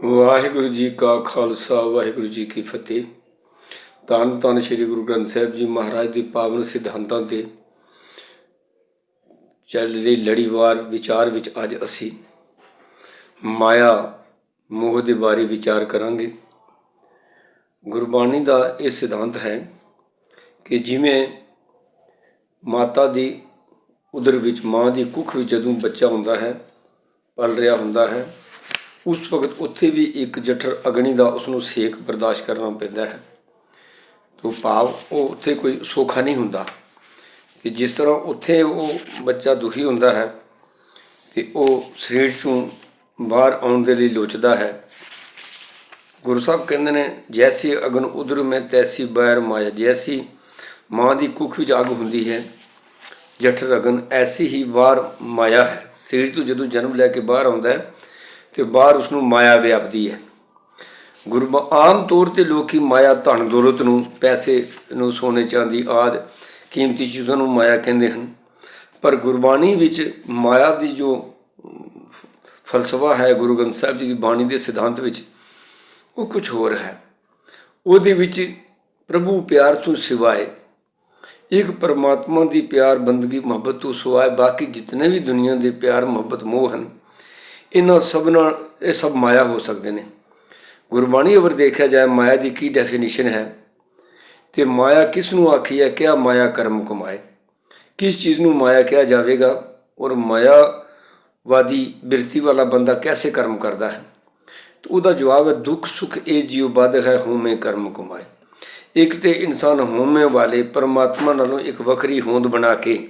ਵਾਹਿਗੁਰੂ ਜੀ ਕਾ ਖਾਲਸਾ ਵਾਹਿਗੁਰੂ ਜੀ ਕੀ ਫਤਿਹ। ਧੰਨ ਧੰਨ ਸ਼੍ਰੀ ਗੁਰੂ ਗ੍ਰੰਥ ਸਾਹਿਬ ਜੀ ਮਹਾਰਾਜ ਦੇ ਪਾਵਨ ਸਿਧਾਂਤਾਂ 'ਤੇ ਚੱਲ ਰਹੀ ਲੜੀਵਾਰ ਵਿਚਾਰ ਵਿੱਚ ਅੱਜ ਅਸੀਂ ਮਾਇਆ ਮੋਹ ਦੇ ਬਾਰੇ ਵਿਚਾਰ ਕਰਾਂਗੇ। ਗੁਰਬਾਣੀ ਦਾ ਇਹ ਸਿਧਾਂਤ ਹੈ ਕਿ ਜਿਵੇਂ ਮਾਤਾ ਦੀ ਉਦਰ ਵਿੱਚ, ਮਾਂ ਦੀ ਕੁੱਖ ਵਿੱਚ ਜਦੋਂ ਬੱਚਾ ਹੁੰਦਾ ਹੈ, ਪਲ ਰਿਹਾ ਹੁੰਦਾ ਹੈ, ਉਸ ਵਕਤ ਉੱਥੇ ਵੀ ਇੱਕ ਜਠਰ ਅਗਨੀ ਦਾ ਉਸਨੂੰ ਸੇਕ ਬਰਦਾਸ਼ਤ ਕਰਨਾ ਪੈਂਦਾ ਹੈ। ਤੋ ਭਾਵ ਉਹ ਉੱਥੇ ਕੋਈ ਸੌਖਾ ਨਹੀਂ ਹੁੰਦਾ ਕਿ ਜਿਸ ਤਰ੍ਹਾਂ ਉੱਥੇ ਉਹ ਬੱਚਾ ਦੁਖੀ ਹੁੰਦਾ ਹੈ ਅਤੇ ਉਹ ਸਰੀਰ 'ਚੋਂ ਬਾਹਰ ਆਉਣ ਦੇ ਲਈ ਲੋਚਦਾ ਹੈ। ਗੁਰੂ ਸਾਹਿਬ ਕਹਿੰਦੇ ਨੇ, ਜੈਸੀ ਅਗਨ ਉਦਰ ਮੈਂ ਤੈਸੀ ਬੈਰ ਮਾਇਆ। ਜੈਸੀ ਮਾਂ ਦੀ ਕੁੱਖ ਵਿੱਚ ਅੱਗ ਹੁੰਦੀ ਹੈ, ਜਠਰ ਅਗਨ, ਐਸੀ ਹੀ ਬਾਹਰ ਮਾਇਆ ਹੈ। ਸਰੀਰ ਤੋਂ ਜਦੋਂ ਜਨਮ ਲੈ ਕੇ ਬਾਹਰ ਆਉਂਦਾ ਹੈ ਅਤੇ ਬਾਹਰ ਉਸਨੂੰ ਮਾਇਆ ਵਿਆਪਦੀ ਹੈ। ਆਮ ਤੌਰ 'ਤੇ ਲੋਕ ਮਾਇਆ ਧਨ ਦੌਲਤ ਨੂੰ, ਪੈਸੇ ਨੂੰ, ਸੋਨੇ ਚਾਂਦੀ ਆਦਿ ਕੀਮਤੀ ਚੀਜ਼ਾਂ ਨੂੰ ਮਾਇਆ ਕਹਿੰਦੇ ਹਨ। ਪਰ ਗੁਰਬਾਣੀ ਵਿੱਚ ਮਾਇਆ ਦੀ ਜੋ ਫਲਸਫਾ ਹੈ ਗੁਰੂ ਗ੍ਰੰਥ ਸਾਹਿਬ ਜੀ ਦੀ ਬਾਣੀ ਦੇ ਸਿਧਾਂਤ ਵਿੱਚ, ਉਹ ਕੁਛ ਹੋਰ ਹੈ। ਉਹਦੇ ਵਿੱਚ ਪ੍ਰਭੂ ਪਿਆਰ ਤੋਂ ਸਿਵਾਏ, ਇੱਕ ਪਰਮਾਤਮਾ ਦੀ ਪਿਆਰ ਬੰਦਗੀ ਮੁਹੱਬਤ ਤੋਂ ਸਿਵਾਏ ਬਾਕੀ ਜਿਤਨੇ ਵੀ ਦੁਨੀਆ ਦੇ ਪਿਆਰ ਮੁਹੱਬਤ ਮੋਹ ਹਨ, ਇਹਨਾਂ ਸਭ ਨਾਲ ਇਹ ਸਭ ਮਾਇਆ ਹੋ ਸਕਦੇ ਨੇ। ਗੁਰਬਾਣੀ ਅਗਰ ਦੇਖਿਆ ਜਾਏ ਮਾਇਆ ਦੀ ਕੀ ਡੈਫੀਨੇਸ਼ਨ ਹੈ, ਅਤੇ ਮਾਇਆ ਕਿਸ ਨੂੰ ਆਖੀ ਹੈ? ਕਿਆ ਮਾਇਆ ਕਰਮ ਕਮਾਏ। ਕਿਸ ਚੀਜ਼ ਨੂੰ ਮਾਇਆ ਕਿਹਾ ਜਾਵੇਗਾ ਔਰ ਮਾਇਆਵਾਦੀ ਬਿਰਤੀ ਵਾਲਾ ਬੰਦਾ ਕੈਸੇ ਕਰਮ ਕਰਦਾ ਹੈ? ਤਾਂ ਉਹਦਾ ਜਵਾਬ ਹੈ, ਦੁੱਖ ਸੁੱਖ ਇਹ ਜੀਉ ਬਧ ਹੈ, ਹੋਮੇ ਕਰਮ ਕਮਾਏ। ਇੱਕ ਤਾਂ ਇਨਸਾਨ ਹੋਮੇ ਵਾਲੇ ਪਰਮਾਤਮਾ ਨਾਲੋਂ ਇੱਕ ਵੱਖਰੀ ਹੋਂਦ ਬਣਾ ਕੇ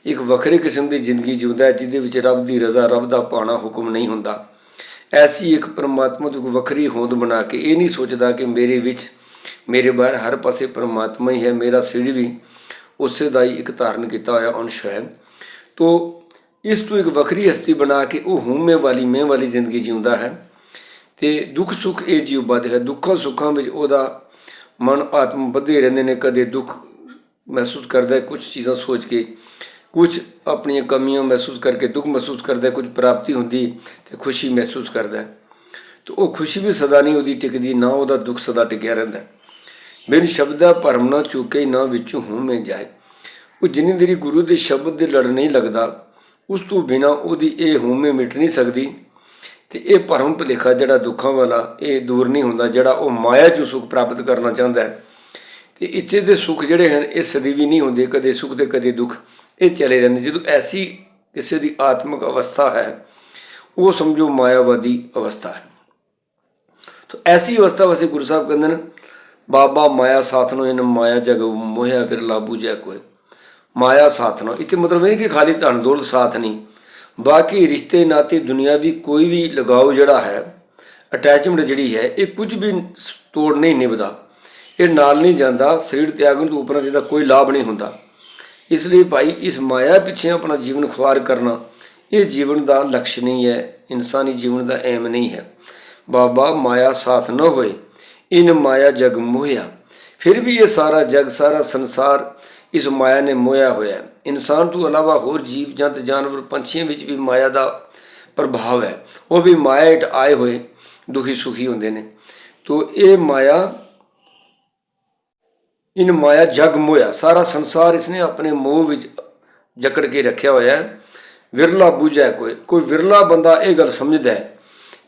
ਇੱਕ ਵੱਖਰੇ ਕਿਸਮ ਦੀ ਜ਼ਿੰਦਗੀ ਜਿਉਂਦਾ ਹੈ, ਜਿਹਦੇ ਵਿੱਚ ਰੱਬ ਦੀ ਰਜ਼ਾ, ਰੱਬ ਦਾ ਭਾਣਾ ਹੁਕਮ ਨਹੀਂ ਹੁੰਦਾ। ਐਸੀ ਇੱਕ ਪਰਮਾਤਮਾ ਤੋਂ ਵੱਖਰੀ ਹੋਂਦ ਬਣਾ ਕੇ ਇਹ ਨਹੀਂ ਸੋਚਦਾ ਕਿ ਮੇਰੇ ਵਿੱਚ, ਮੇਰੇ ਬਾਹਰ ਹਰ ਪਾਸੇ ਪਰਮਾਤਮਾ ਹੀ ਹੈ, ਮੇਰਾ ਸਰੀਰ ਵੀ ਉਸੇ ਦਾ ਹੀ ਇੱਕ ਧਾਰਨ ਕੀਤਾ ਹੋਇਆ ਅੰਸ਼ ਹੈ। ਤੋ ਇਸ ਤੋਂ ਇੱਕ ਵੱਖਰੀ ਹਸਤੀ ਬਣਾ ਕੇ ਉਹ ਹਉਮੈ ਵਾਲੀ, ਮੈਂ ਵਾਲੀ ਜ਼ਿੰਦਗੀ ਜਿਉਂਦਾ ਹੈ। ਅਤੇ ਦੁੱਖ ਸੁੱਖ ਇਹ ਜੀਉ ਬਧ ਹੈ। ਦੁੱਖਾਂ ਸੁੱਖਾਂ ਵਿੱਚ ਉਹਦਾ ਮਨ ਆਤਮ ਵਧੇ ਰਹਿੰਦੇ ਨੇ। ਕਦੇ ਦੁੱਖ ਮਹਿਸੂਸ ਕਰਦਾ ਕੁਝ ਚੀਜ਼ਾਂ ਸੋਚ ਕੇ, ਕੁਝ ਆਪਣੀਆਂ ਕਮੀਆਂ ਮਹਿਸੂਸ ਕਰਕੇ ਦੁੱਖ ਮਹਿਸੂਸ ਕਰਦਾ, ਕੁਝ ਪ੍ਰਾਪਤੀ ਹੁੰਦੀ ਅਤੇ ਖੁਸ਼ੀ ਮਹਿਸੂਸ ਕਰਦਾ। ਤਾਂ ਉਹ ਖੁਸ਼ੀ ਵੀ ਸਦਾ ਨਹੀਂ ਉਹਦੀ ਟਿਕਦੀ, ਨਾ ਉਹਦਾ ਦੁੱਖ ਸਦਾ ਟਿਕਿਆ ਰਹਿੰਦਾ। ਬਿਨ ਸ਼ਬਦਾ ਭਰਮ ਨਾ ਚੁੱਕੇ, ਨਾ ਵਿੱਚੋਂ ਹਉਮੈ ਜਾਏ। ਉਹ ਜਿੰਨੀ ਦੇਰੀ ਗੁਰੂ ਦੇ ਸ਼ਬਦ ਦੇ ਲੜ ਨਹੀਂ ਲੱਗਦਾ, ਉਸ ਤੋਂ ਬਿਨਾਂ ਉਹਦੀ ਇਹ ਹਉਮੈ ਮਿਟ ਨਹੀਂ ਸਕਦੀ। ਅਤੇ ਇਹ ਭਰਮ ਭੁਲੇਖਾ ਜਿਹੜਾ ਦੁੱਖਾਂ ਵਾਲਾ, ਇਹ ਦੂਰ ਨਹੀਂ ਹੁੰਦਾ, ਜਿਹੜਾ ਉਹ ਮਾਇਆ 'ਚੋਂ ਸੁੱਖ ਪ੍ਰਾਪਤ ਕਰਨਾ ਚਾਹੁੰਦਾ ਹੈ। ਅਤੇ ਇੱਥੇ ਦੇ ਸੁੱਖ ਜਿਹੜੇ ਹਨ ਇਹ ਸਦੀਵੀ ਨਹੀਂ ਹੁੰਦੇ, ਕਦੇ ਸੁੱਖ ਅਤੇ ਕਦੇ ਦੁੱਖ ਇਹ ਚਲੇ ਰਹਿੰਦੇ। ਜਦੋਂ ਐਸੀ ਕਿਸੇ ਦੀ ਆਤਮਿਕ ਅਵਸਥਾ ਹੈ, ਉਹ ਸਮਝੋ ਮਾਇਆਵਾਦੀ ਅਵਸਥਾ ਹੈ। ਤਾਂ ਐਸੀ ਅਵਸਥਾ ਵਾਸਤੇ ਗੁਰੂ ਸਾਹਿਬ ਕਹਿੰਦੇ ਨੇ, ਬਾਬਾ ਮਾਇਆ ਸਾਥਨੋ ਇਹਨ ਮਾਇਆ ਜਗ ਮੋਹਿਆ ਫਿਰ ਲਾਭੂ ਜੈ ਕੋਏ। ਮਾਇਆ ਸਾਥਨੋ ਇੱਥੇ ਮਤਲਬ ਇਹ ਕਿ ਖਾਲੀ ਧਨ ਦੌਲਤ ਸਾਥ ਨਹੀਂ, ਬਾਕੀ ਰਿਸ਼ਤੇ ਨਾਤੇ ਦੁਨਿਆਵੀ ਕੋਈ ਵੀ ਲਗਾਓ ਜਿਹੜਾ ਹੈ, ਅਟੈਚਮੈਂਟ ਜਿਹੜੀ ਹੈ, ਇਹ ਕੁਝ ਵੀ ਤੋੜ ਨਹੀਂ ਨਿਭਦਾ, ਇਹ ਨਾਲ ਨਹੀਂ ਜਾਂਦਾ। ਸਰੀਰ ਤਿਆਗਣ ਤੋਂ ਉੱਪਰ ਇਹਦਾ ਕੋਈ ਲਾਭ ਨਹੀਂ ਹੁੰਦਾ। ਇਸ ਲਈ ਭਾਈ ਇਸ ਮਾਇਆ ਪਿੱਛੇ ਆਪਣਾ ਜੀਵਨ ਖੁਆਰ ਕਰਨਾ ਇਹ ਜੀਵਨ ਦਾ ਲਕਸ਼ ਨਹੀਂ ਹੈ, ਇਨਸਾਨੀ ਜੀਵਨ ਦਾ ਐਮ ਨਹੀਂ ਹੈ। ਬਾਬਾ ਮਾਇਆ ਸਾਥ ਨਾ ਹੋਏ, ਇਨ ਮਾਇਆ ਜਗ ਮੋਹਿਆ। ਫਿਰ ਵੀ ਇਹ ਸਾਰਾ ਜਗ, ਸਾਰਾ ਸੰਸਾਰ ਇਸ ਮਾਇਆ ਨੇ ਮੋਹਿਆ ਹੋਇਆ। ਇਨਸਾਨ ਤੋਂ ਇਲਾਵਾ ਹੋਰ ਜੀਵ ਜੰਤ ਜਾਨਵਰ ਪੰਛੀਆਂ ਵਿੱਚ ਵੀ ਮਾਇਆ ਦਾ ਪ੍ਰਭਾਵ ਹੈ। ਉਹ ਵੀ ਮਾਇਆ ਹੇਠ ਆਏ ਹੋਏ ਦੁਖੀ ਸੁਖੀ ਹੁੰਦੇ ਨੇ। ਤੋ ਇਹ ਮਾਇਆ, ਇਨ ਮਾਇਆ ਜਗ ਮੋਹਿਆ, ਸਾਰਾ ਸੰਸਾਰ ਇਸਨੇ ਆਪਣੇ ਮੋਹ ਵਿੱਚ ਜਕੜ ਕੇ ਰੱਖਿਆ ਹੋਇਆ ਹੈ। ਵਿਰਲਾ ਬੂਝੈ ਕੋਏ, ਕੋਈ ਵਿਰਲਾ ਬੰਦਾ ਇਹ ਗੱਲ ਸਮਝਦਾ ਹੈ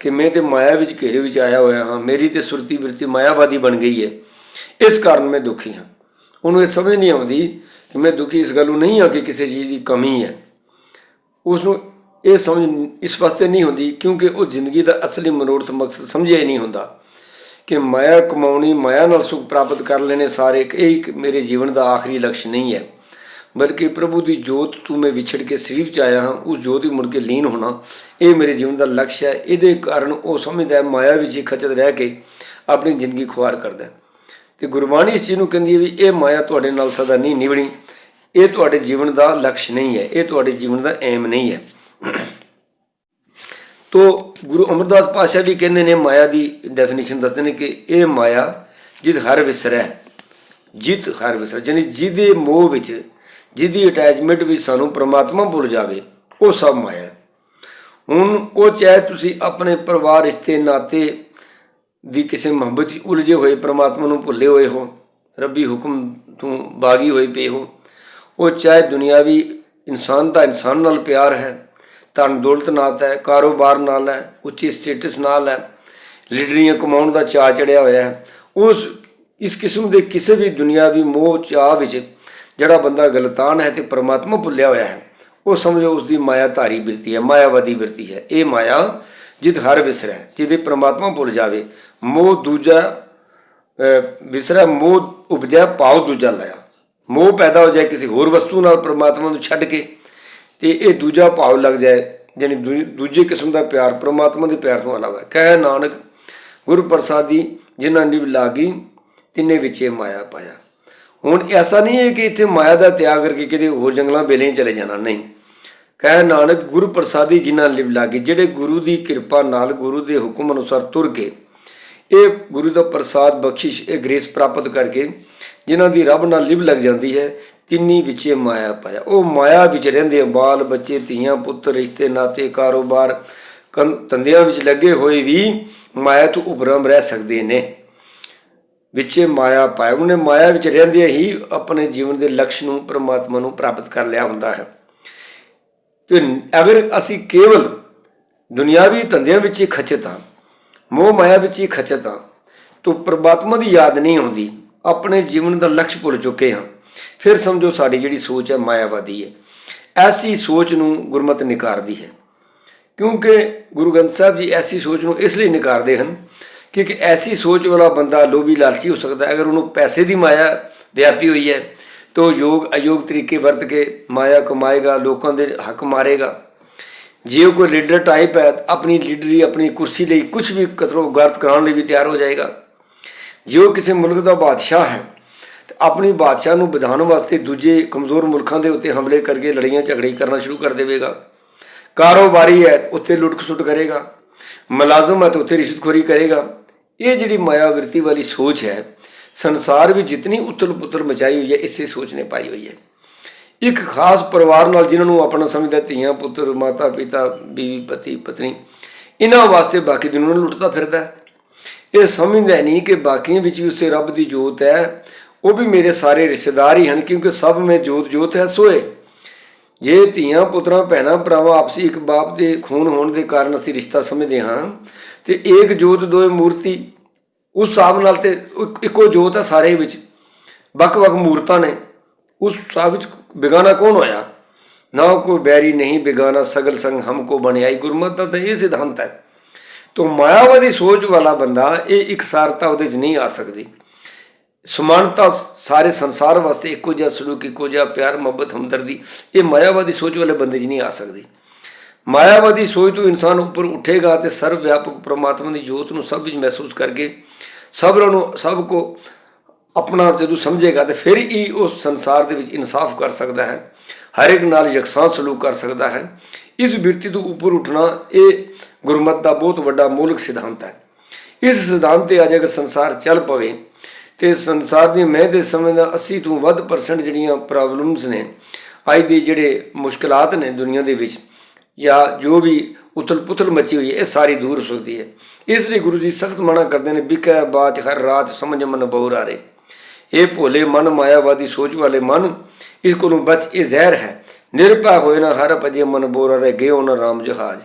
ਕਿ ਮੈਂ ਤਾਂ ਮਾਇਆ ਵਿੱਚ ਘੇਰੇ ਵਿੱਚ ਆਇਆ ਹੋਇਆ ਹਾਂ, ਮੇਰੀ ਤਾਂ ਸੁਰਤੀ ਬਿਰਤੀ ਮਾਇਆਵਾਦੀ ਬਣ ਗਈ ਹੈ, ਇਸ ਕਾਰਨ ਮੈਂ ਦੁਖੀ ਹਾਂ। ਉਹਨੂੰ ਇਹ ਸਮਝ ਨਹੀਂ ਆਉਂਦੀ ਕਿ ਮੈਂ ਦੁਖੀ ਇਸ ਗੱਲੋਂ ਨਹੀਂ ਹਾਂ ਕਿ ਕਿਸੇ ਚੀਜ਼ ਦੀ ਕਮੀ ਹੈ। ਉਸਨੂੰ ਇਹ ਸਮਝ ਇਸ ਵਾਸਤੇ ਨਹੀਂ ਹੁੰਦੀ ਕਿਉਂਕਿ ਉਹ ਜ਼ਿੰਦਗੀ ਦਾ ਅਸਲੀ ਮਨੋਰਥ ਮਕਸਦ ਸਮਝਿਆ ਹੀ ਨਹੀਂ ਹੁੰਦਾ ਕਿ ਮਾਇਆ ਕਮਾਉਣੀ, ਮਾਇਆ ਨਾਲ ਸੁੱਖ ਪ੍ਰਾਪਤ ਕਰ ਲੈਣੇ ਸਾਰੇ, ਇਹ ਮੇਰੇ ਜੀਵਨ ਦਾ ਆਖਰੀ ਲਕਸ਼ ਨਹੀਂ ਹੈ। ਬਲਕਿ ਪ੍ਰਭੂ ਦੀ ਜੋਤ ਤੋਂ ਮੈਂ ਵਿਛੜ ਕੇ ਸਰੀਰ 'ਚ ਆਇਆ ਹਾਂ, ਉਸ ਜੋਤ ਹੀ ਮੁੜ ਕੇ ਲੀਨ ਹੋਣਾ, ਇਹ ਮੇਰੇ ਜੀਵਨ ਦਾ ਲਕਸ਼ ਹੈ। ਇਹਦੇ ਕਾਰਨ ਉਹ ਸਮਝਦਾ ਹੈ ਮਾਇਆ ਵਿੱਚ ਹੀ ਖਚਤ ਰਹਿ ਕੇ ਆਪਣੀ ਜ਼ਿੰਦਗੀ ਖੁਆਰ ਕਰਦਾ। ਅਤੇ ਗੁਰਬਾਣੀ ਇਸ ਚੀਜ਼ ਨੂੰ ਕਹਿੰਦੀ ਹੈ ਵੀ ਇਹ ਮਾਇਆ ਤੁਹਾਡੇ ਨਾਲ ਸਦਾ ਨਹੀਂ ਨਿਭਣੀ, ਇਹ ਤੁਹਾਡੇ ਜੀਵਨ ਦਾ ਲਕਸ਼ ਨਹੀਂ ਹੈ, ਇਹ ਤੁਹਾਡੇ ਜੀਵਨ ਦਾ ਐਮ ਨਹੀਂ ਹੈ। ਤੋ ਗੁਰੂ ਅਮਰਦਾਸ ਪਾਤਸ਼ਾਹ ਵੀ ਕਹਿੰਦੇ ਨੇ, ਮਾਇਆ ਦੀ ਡੈਫੀਨੇਸ਼ਨ ਦੱਸਦੇ ਨੇ ਕਿ ਇਹ ਮਾਇਆ ਜਿਤ ਹਰ ਵਿਸਰੈ, ਜਿਤ ਹਰ ਵਿਸਰੈ, ਯਾਨੀ ਜਿਹਦੇ ਮੋਹ ਵਿੱਚ, ਜਿਹਦੀ ਅਟੈਚਮੈਂਟ ਵਿੱਚ ਸਾਨੂੰ ਪਰਮਾਤਮਾ ਭੁੱਲ ਜਾਵੇ, ਉਹ ਸਭ ਮਾਇਆ। ਹੁਣ ਉਹ ਚਾਹੇ ਤੁਸੀਂ ਆਪਣੇ ਪਰਿਵਾਰ ਰਿਸ਼ਤੇ ਨਾਤੇ ਦੀ ਕਿਸੇ ਮੁਹੱਬਤ 'ਚ ਉਲਝੇ ਹੋਏ, ਪ੍ਰਮਾਤਮਾ ਨੂੰ ਭੁੱਲੇ ਹੋਏ ਹੋ, ਰੱਬੀ ਹੁਕਮ ਤੋਂ ਬਾਗੀ ਹੋਏ ਪਏ ਹੋ, ਉਹ ਚਾਹੇ ਦੁਨਿਆਵੀ ਇਨਸਾਨ ਦਾ ਇਨਸਾਨ ਨਾਲ ਪਿਆਰ ਹੈ, ਧਨ ਦੌਲਤ ਨਾਲ ਹੈ, ਕਾਰੋਬਾਰ ਨਾਲ ਹੈ, ਉੱਚੇ ਸਟੇਟਸ ਨਾਲ ਹੈ, ਲੀਡਰੀਆਂ ਕਮਾਉਣ ਦਾ ਚਾਅ ਚੜਿਆ ਹੋਇਆ ਹੈ, ਇਸ ਕਿਸਮ ਦੇ ਕਿਸੇ ਵੀ ਦੁਨਿਆਵੀ ਮੋਹ ਚਾਅ ਵਿੱਚ ਜਿਹੜਾ ਬੰਦਾ ਗਲਤਾਨ ਹੈ ਤੇ ਪ੍ਰਮਾਤਮਾ ਭੁੱਲਿਆ ਹੋਇਆ ਹੈ, ਉਹ ਸਮਝੋ ਉਸ ਦੀ ਮਾਇਆ ਧਾਰੀ ਬਿਰਤੀ ਹੈ, ਮਾਇਆਵਾਦੀ ਬਿਰਤੀ ਹੈ। ਇਹ ਮਾਇਆ ਜਿਤ ਹਰ ਵਿਸਰੈ, ਜਿਹਦੇ ਪ੍ਰਮਾਤਮਾ ਭੁੱਲ ਜਾਵੇ। ਮੋਹ ਦੂਜਾ ਵਿਸਰੈ, ਮੋਹ ਉਪਜਿਆ ਭਾਵ ਦੂਜਾ ਲਾਇਆ। ਮੋਹ ਪੈਦਾ ਹੋ ਜਾਏ ਕਿਸੇ ਹੋਰ ਵਸਤੂ ਨਾਲ ਪ੍ਰਮਾਤਮਾ ਨੂੰ ਛੱਡ ਕੇ, ਤੇ ਇਹ ਦੂਜਾ ਭਾਵ ਲੱਗ ਜਾਏ, ਯਾਨੀ ਦੂਜੇ ਕਿਸਮ ਦਾ ਪਿਆਰ ਪ੍ਰਮਾਤਮਾ ਦੇ ਪਿਆਰ ਤੋਂ ਇਲਾਵਾ। ਕਹਿ ਨਾਨਕ ਗੁਰ ਪ੍ਰਸਾਦੀ ਜਿਨ੍ਹਾਂ ਨਿਵ ਲਾਗੀ ਤਿੰਨੇ ਵਿੱਚੇ ਮਾਇਆ ਪਾਇਆ। ਹੁਣ ਐਸਾ ਨਹੀਂ ਹੈ ਕਿ ਇੱਥੇ ਮਾਇਆ ਦਾ ਤਿਆਗ ਕਰਕੇ ਕਿਤੇ ਹੋਰ ਜੰਗਲਾਂ ਵੇਲੇ ਚਲੇ ਜਾਣਾ, ਨਹੀਂ। ਕਹਿ ਨਾਨਕ ਗੁਰੂ ਪ੍ਰਸਾਦੀ ਜਿਨ੍ਹਾਂ ਲਿਵ ਲਾਗੀ, ਜਿਹੜੇ ਗੁਰੂ ਦੀ ਕਿਰਪਾ ਨਾਲ ਗੁਰੂ ਦੇ ਹੁਕਮ ਅਨੁਸਾਰ ਤੁਰ ਕੇ ਇਹ ਗੁਰੂ ਦਾ ਪ੍ਰਸਾਦ ਬਖਸ਼ਿਸ਼, ਇਹ ਗ੍ਰੇਸ ਪ੍ਰਾਪਤ ਕਰਕੇ ਜਿਨ੍ਹਾਂ ਦੀ ਰੱਬ ਨਾਲ ਲਿਵ ਲੱਗ ਜਾਂਦੀ ਹੈ, ਤਿੰਨੀ ਵਿੱਚੇ ਮਾਇਆ ਪਾਇਆ। ਉਹ ਮਾਇਆ ਵਿੱਚ ਰਹਿੰਦੇ ਬਾਲ ਬੱਚੇ, ਧੀਆਂ ਪੁੱਤਰ, ਰਿਸ਼ਤੇ ਨਾਤੇ, ਕਾਰੋਬਾਰ, ਧੰਦਿਆਂ ਵਿੱਚ ਲੱਗੇ ਹੋਏ ਵੀ ਮਾਇਆ ਤੋਂ ਉਪਰਮ ਰਹਿ ਸਕਦੇ ਨੇ। ਵਿੱਚੇ ਮਾਇਆ ਪਾਇਆ, ਉਹਨੇ ਮਾਇਆ ਵਿੱਚ ਰਹਿੰਦਿਆਂ ਹੀ ਆਪਣੇ ਜੀਵਨ ਦੇ ਲਕਸ਼ ਨੂੰ, ਪ੍ਰਮਾਤਮਾ ਨੂੰ ਪ੍ਰਾਪਤ ਕਰ ਲਿਆ ਹੁੰਦਾ ਹੈ। ਤੇ ਅਗਰ ਅਸੀਂ ਕੇਵਲ ਦੁਨਿਆਵੀ ਧੰਦਿਆਂ ਵਿੱਚ ਹੀ ਖਚਤ ਹਾਂ, ਮੋਹ ਮਾਇਆ ਵਿੱਚ ਹੀ ਖਚਤ ਹਾਂ, ਤਾਂ ਪ੍ਰਮਾਤਮਾ ਦੀ ਯਾਦ ਨਹੀਂ ਆਉਂਦੀ, ਆਪਣੇ ਜੀਵਨ ਦਾ ਲਕਸ਼ ਭੁੱਲ ਚੁੱਕੇ ਹਾਂ, ਫਿਰ ਸਮਝੋ ਸਾਡੀ ਜਿਹੜੀ ਸੋਚ ਹੈ ਮਾਇਆਵਾਦੀ ਹੈ। ਐਸੀ ਸੋਚ ਨੂੰ ਗੁਰਮਤ ਨਿਕਾਰਦੀ ਹੈ, ਕਿਉਂਕਿ ਗੁਰੂ ਗ੍ਰੰਥ ਸਾਹਿਬ ਜੀ ਐਸੀ ਸੋਚ ਨੂੰ ਇਸ ਲਈ ਨਿਕਾਰਦੇ ਹਨ ਕਿ ਇੱਕ ਐਸੀ ਸੋਚ ਵਾਲਾ ਬੰਦਾ ਲੋਭੀ ਲਾਲਚੀ ਹੋ ਸਕਦਾ ਹੈ। ਅਗਰ ਉਹਨੂੰ ਪੈਸੇ ਦੀ ਮਾਇਆ ਵਿਆਪੀ ਹੋਈ ਹੈ ਤਾਂ ਯੋਗ ਅਯੋਗ ਤਰੀਕੇ ਵਰਤ ਕੇ ਮਾਇਆ ਕਮਾਏਗਾ, ਲੋਕਾਂ ਦੇ ਹੱਕ ਮਾਰੇਗਾ। ਜੇ ਉਹ ਕੋਈ ਲੀਡਰ ਟਾਈਪ ਹੈ, ਆਪਣੀ ਲੀਡਰੀ, ਆਪਣੀ ਕੁਰਸੀ ਲਈ ਕੁਛ ਵੀ ਕਤਰੋ ਗਾਰਤ ਕਰਾਉਣ ਲਈ ਵੀ ਤਿਆਰ ਹੋ ਜਾਏਗਾ। ਜੇ ਉਹ ਕਿਸੇ ਮੁਲਕ ਦਾ ਬਾਦਸ਼ਾਹ ਹੈ ਤਾਂ ਆਪਣੀ ਬਾਦਸ਼ਾਹ ਨੂੰ ਵਧਾਉਣ ਵਾਸਤੇ ਦੂਜੇ ਕਮਜ਼ੋਰ ਮੁਲਕਾਂ ਦੇ ਉੱਤੇ ਹਮਲੇ ਕਰਕੇ ਲੜਾਈਆਂ ਝਗੜੇ ਕਰਨਾ ਸ਼ੁਰੂ ਕਰ ਦੇਵੇਗਾ। ਕਾਰੋਬਾਰੀ ਹੈ ਉੱਥੇ ਲੁੱਟ ਖਸੁੱਟ ਕਰੇਗਾ, ਮੁਲਾਜ਼ਮ ਹੈ ਤਾਂ ਉੱਥੇ ਰਿਸ਼ਵਤਖੋਰੀ ਕਰੇਗਾ। ਇਹ ਜਿਹੜੀ ਮਾਇਆਵਿਰਤੀ ਵਾਲੀ ਸੋਚ ਹੈ, ਸੰਸਾਰ ਵਿੱਚ ਜਿਤਨੀ ਉਥਲ ਪੁਥਲ ਮਚਾਈ ਹੋਈ ਹੈ, ਇਸੇ ਸੋਚ ਨੇ ਪਾਈ ਹੋਈ ਹੈ। ਇੱਕ ਖਾਸ ਪਰਿਵਾਰ ਨਾਲ ਜਿਹਨਾਂ ਨੂੰ ਆਪਣਾ ਸਮਝਦਾ, ਧੀਆਂ ਪੁੱਤਰ, ਮਾਤਾ ਪਿਤਾ, ਬੀਵੀ ਪਤੀ ਪਤਨੀ, ਇਹਨਾਂ ਵਾਸਤੇ ਬਾਕੀ ਦੁਨੀਆ ਨੂੰ ਲੁੱਟਦਾ ਫਿਰਦਾ। ਇਹ ਸਮਝਦਾ ਨਹੀਂ ਕਿ ਬਾਕੀਆਂ ਵਿੱਚ ਵੀ ਉਸੇ ਰੱਬ ਦੀ ਜੋਤ ਹੈ, ਉਹ ਵੀ ਮੇਰੇ ਸਾਰੇ ਰਿਸ਼ਤੇਦਾਰ ਹੀ ਹਨ, ਕਿਉਂਕਿ ਸਭ ਮੇਂ ਜੋਤ ਜੋਤ ਹੈ ਸੋਏ। ਜੇ ਧੀਆਂ ਪੁੱਤਰਾਂ ਭੈਣਾਂ ਭਰਾਵਾਂ ਆਪਸੀ ਇੱਕ ਬਾਪ ਦੇ ਖੂਨ ਹੋਣ ਦੇ ਕਾਰਨ ਅਸੀਂ ਰਿਸ਼ਤਾ ਸਮਝਦੇ ਹਾਂ, ਤੇ ਏਕ ਜੋਤ ਦੋਏ ਮੂਰਤੀ, ਉਸ ਹਿਸਾਬ ਨਾਲ ਤੇ ਇੱਕੋ ਜੋਤ ਹੈ ਸਾਰੇ ਵਿੱਚ, ਵੱਖ ਵੱਖ ਮੂਰਤਾਂ ਨੇ, ਉਸ ਹਿਸਾਬ ਵਿੱਚ ਬੇਗਾਨਾ ਕੌਣ ਹੋਇਆ? ਨਾ ਕੋਈ ਬੈਰੀ ਨਹੀਂ ਬੇਗਾਨਾ, ਸਗਲ ਸੰਗ ਹਮਕੋ ਬਣਿਆਈ। ਗੁਰਮਤਿ ਦਾ ਤਾਂ ਇਹ ਸਿਧਾਂਤ ਹੈ। ਤਾਂ ਮਾਇਆਵਾਦੀ ਸੋਚ ਵਾਲਾ ਬੰਦਾ, ਇਹ ਇਕਸਾਰਤਾ ਉਹਦੇ 'ਚ ਨਹੀਂ ਆ ਸਕਦੀ। ਸਮਾਨਤਾ ਸਾਰੇ ਸੰਸਾਰ ਵਾਸਤੇ ਇੱਕੋ ਜਿਹਾ ਸਲੂਕ, ਇੱਕੋ ਜਿਹਾ ਪਿਆਰ ਮੁਹੱਬਤ ਹਮਦਰਦੀ, ਇਹ ਮਾਇਆਵਾਦੀ ਸੋਚ ਵਾਲੇ ਬੰਦੇ 'ਚ ਨਹੀਂ ਆ ਸਕਦੀ। ਮਾਇਆਵਾਦੀ ਸੋਚ ਤੋਂ ਇਨਸਾਨ ਉੱਪਰ ਉੱਠੇਗਾ ਤੇ ਸਰਵ ਵਿਆਪਕ ਪ੍ਰਮਾਤਮਾ ਦੀ ਜੋਤ ਨੂੰ ਸਭ ਵਿੱਚ ਮਹਿਸੂਸ ਕਰਕੇ ਸਭ ਕੋ ਆਪਣਾ ਜਦੋਂ ਸਮਝੇਗਾ ਤੇ ਫਿਰ ਹੀ ਉਸ ਸੰਸਾਰ ਦੇ ਵਿੱਚ ਇਨਸਾਫ ਕਰ ਸਕਦਾ ਹੈ, ਹਰ ਇੱਕ ਨਾਲ ਯਕਸਾਂ ਸਲੂਕ ਕਰ ਸਕਦਾ ਹੈ। ਇਸ ਬਿਰਤੀ ਤੋਂ ਉੱਪਰ ਉੱਠਣਾ ਇਹ ਗੁਰਮਤਿ ਦਾ ਬਹੁਤ ਵੱਡਾ ਮੌਲਿਕ ਸਿਧਾਂਤ ਹੈ। ਇਸ ਸਿਧਾਂਤ 'ਤੇ ਅੱਜ ਅਗਰ ਸੰਸਾਰ ਚੱਲ ਪਵੇ ਤੇ ਸੰਸਾਰ ਦੀ ਮੈਂ ਦੇ ਸਮੇਂ ਦਾ 80 ਤੋਂ ਵੱਧ % ਜਿਹੜੀਆਂ ਪ੍ਰੋਬਲਮਸ ਨੇ, ਅੱਜ ਦੇ ਜਿਹੜੇ ਮੁਸ਼ਕਿਲਾਤ ਨੇ ਦੁਨੀਆ ਦੇ ਵਿੱਚ, ਜਾਂ ਜੋ ਵੀ ਉਥਲ ਪੁਥਲ ਮਚੀ ਹੋਈ ਹੈ, ਇਹ ਸਾਰੀ ਦੂਰ ਹੋ ਸਕਦੀ ਹੈ। ਇਸ ਲਈ ਗੁਰੂ ਜੀ ਸਖਤ ਮਨਾ ਕਰਦੇ ਨੇ, ਬਿਕੈ ਬਾਚ ਹਰ ਰਾਤ ਸਮਝ ਮਨ ਬਉਰ ਆਰੇ। ਇਹ ਭੋਲੇ ਮਨ, ਮਾਇਆਵਾਦੀ ਸੋਚ ਵਾਲੇ ਮਨ, ਇਸ ਕੋਲੋਂ ਬਚ, ਇਹ ਜ਼ਹਿਰ ਹੈ। ਨਿਰਭੈ ਹੋਏ ਨਾ ਹਰ ਭਜੇ ਮਨ ਬੋਰ ਆਰੇ, ਗਏ ਨਾ ਰਾਮ ਜਹਾਜ਼।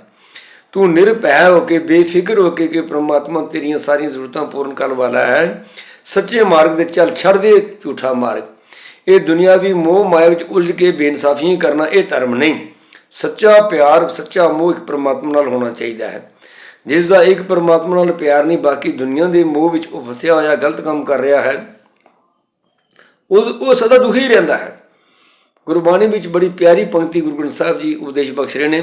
ਤੂੰ ਨਿਰਭੈ ਹੋ ਕੇ, ਬੇਫਿਕਰ ਹੋ ਕੇ ਕਿ ਪ੍ਰਮਾਤਮਾ ਤੇਰੀਆਂ ਸਾਰੀਆਂ ਜ਼ਰੂਰਤਾਂ ਪੂਰਨ ਕਰਨ ਵਾਲਾ ਹੈ, ਸੱਚੇ ਮਾਰਗ ਦੇ ਚੱਲ, ਛੱਡ ਦੇ ਝੂਠਾ ਮਾਰਗ। ਇਹ ਦੁਨਿਆਵੀ ਮੋਹ ਮਾਇਆ ਵਿੱਚ ਉਲਝ ਕੇ ਬੇਇਨਸਾਫੀਆਂ ਕਰਨਾ ਇਹ ਧਰਮ ਨਹੀਂ। ਸੱਚਾ ਪਿਆਰ, ਸੱਚਾ ਮੋਹ ਇੱਕ ਪਰਮਾਤਮਾ ਨਾਲ ਹੋਣਾ ਚਾਹੀਦਾ ਹੈ। ਜਿਸ ਦਾ ਇੱਕ ਪਰਮਾਤਮਾ ਨਾਲ ਪਿਆਰ ਨਹੀਂ, ਬਾਕੀ ਦੁਨੀਆ ਦੇ ਮੋਹ ਵਿੱਚ ਉਹ ਫਸਿਆ ਹੋਇਆ ਗਲਤ ਕੰਮ ਕਰ ਰਿਹਾ ਹੈ, ਉਹ ਸਦਾ ਦੁਖੀ ਰਹਿੰਦਾ ਹੈ। ਗੁਰਬਾਣੀ ਵਿੱਚ ਬੜੀ ਪਿਆਰੀ ਪੰਕਤੀ ਗੁਰੂ ਗ੍ਰੰਥ ਸਾਹਿਬ ਜੀ ਉਪਦੇਸ਼ ਬਖਸ਼ ਰਹੇ ਨੇ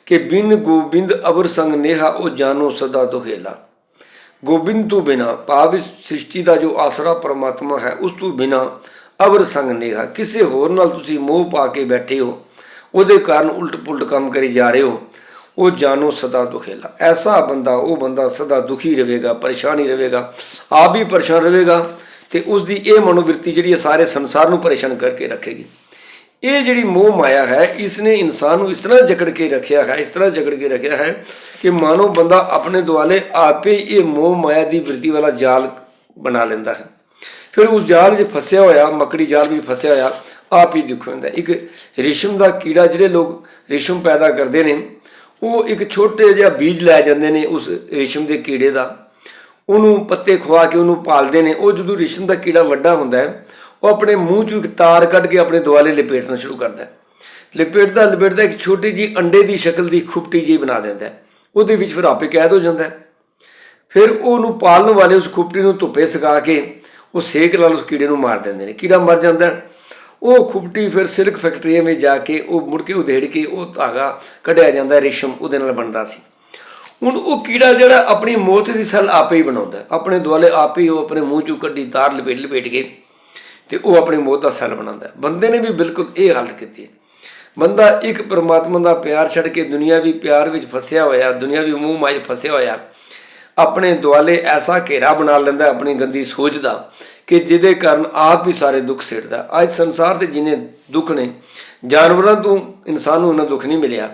ਕਿ ਬਿਨ ਗੋਬਿੰਦ ਅਵਰ ਸੰਗ ਨੇਹਾ, ਉਹ ਜਾਨੋ ਸਦਾ ਦੁਹੇਲਾ। ਗੋਬਿੰਦ ਤੋਂ ਬਿਨਾ, ਭਾਵ ਇਸ ਸ੍ਰਿਸ਼ਟੀ ਦਾ ਜੋ ਆਸਰਾ ਪਰਮਾਤਮਾ ਹੈ, ਉਸ ਤੋਂ ਬਿਨਾ ਅਵਰ ਸੰਗ ਨੇਹਾ, ਕਿਸੇ ਹੋਰ ਨਾਲ ਤੁਸੀਂ ਮੋਹ ਪਾ ਕੇ ਬੈਠੇ ਹੋ, ਉਹਦੇ ਕਾਰਨ ਉਲਟ ਪੁਲਟ ਕੰਮ ਕਰੀ ਜਾ ਰਹੇ ਹੋ, ਉਹ ਜਾਨੋ ਸਦਾ ਦੁਖੇਲਾ। ਐਸਾ ਬੰਦਾ, ਉਹ ਬੰਦਾ ਸਦਾ ਦੁਖੀ ਰਹੇਗਾ, ਪਰੇਸ਼ਾਨ ਹੀ ਰਹੇਗਾ, ਆਪ ਵੀ ਪਰੇਸ਼ਾਨ ਰਹੇਗਾ, ਤੇ ਉਸ ਦੀ ਇਹ ਮਨੋਵਿਰਤੀ ਜਿਹੜੀ ਹੈ ਸਾਰੇ ਸੰਸਾਰ ਨੂੰ ਪਰੇਸ਼ਾਨ ਕਰਕੇ ਰੱਖੇਗੀ। ये जिहड़ी मोह माया है इसने इंसान को इस तरह जकड़ के रखा है, इस तरह जकड़ के रखा है कि मानो बंदा अपने दुआले आप ही ये मोह माया की वृत्ति वाला जाल बना लेंदा है। फिर उस जाल 'च फसिया होया, मकड़ी जाल भी फसिया होया आप ही दुख होंदा। एक रेशम का कीड़ा, जिहड़े लोग रेशम पैदा करते हैं वो एक छोटे जिहा बीज लै जाते हैं उस रेशम के कीड़े का, उन्होंने पत्ते खुआ के उन्होंने पालते हैं। वो जो रेशम का कीड़ा वड्डा होंदा है वो अपने मूँह चों एक तार कढ़ के अपने दुआले लपेटना शुरू करता है। लपेटता लपेटता एक छोटी जी अंडे की शक्ल की खुपटी जी बना देता है, वो फिर आपे कैद हो जाता है। फिर उन्होंने पालन वाले उस खुपटी को धुप्पे सुका के वो सेक नाल उस कीड़े को मार देंगे ने, कीड़ा मर जाता है। वो खुपटी फिर सिल्क फैक्ट्रिया में जाके वो मुड़ के उधेड़ के वो धागा कढ़िया जाता है, रेशम उहदे नाल बनता सी। हुण वो कीड़ा जिहड़ा अपनी मौत की सल आपे ही बनाउंदा है, अपने दुआले आप ही वो अपने मूँह चों कड्डी तार लपेट लपेट के तो वो अपनी मौत का सल बनाता है। बंदे ने भी बिल्कुल ये हालत की है। बंदा एक परमात्मा का प्यार छड़ के दुनियावी प्यार में फसिया होया, दुनियावी मूँह माय फसिया होया, अपने दुआले ऐसा घेरा बना लेंदा अपनी गंदी सोच का कि जिहदे कारण आप ही सारे दुख सिटदा। अज संसार के जिन्हें दुख ने, जानवरों तो इंसान को इन्ना दुख नहीं मिलिया,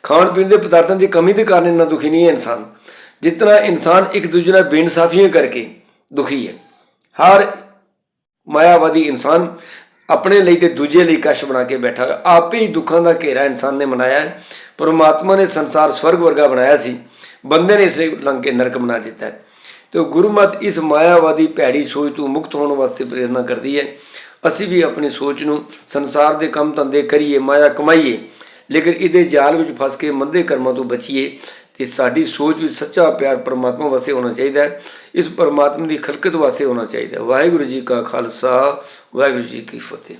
खाण पीण के पदार्थों की कमी के कारण इन्ना दुखी नहीं है इंसान, जितना इंसान एक दूजे नाल बेइंसाफियां करके दुखी है। हर मायावादी इंसान अपने लिए तो दूजे लिए कश बना के बैठा है, आप ही दुखों का घेरा इंसान ने बनाया है। परमात्मा ने संसार स्वर्ग वर्गा बनाया सी, बंदे ने इसे लंघ के नरक बना दिता है। तो गुरुमत इस मायावादी भैड़ी सोच तो मुक्त होने वास्ते प्रेरणा करती है। असी भी अपनी सोच को संसार के काम धंधे करिए, माया कमाइए, लेकिन इहदे जाल में फस के मंदे कर्मां तो बचीए। तो साडी सोच में सच्चा प्यार परमात्मा वास्ते होना चाहिए, इस परमात्मा की खलकत वास्ते होना चाहिए। वाहिगुरू जी का खालसा, वाहिगुरू जी की फतेह।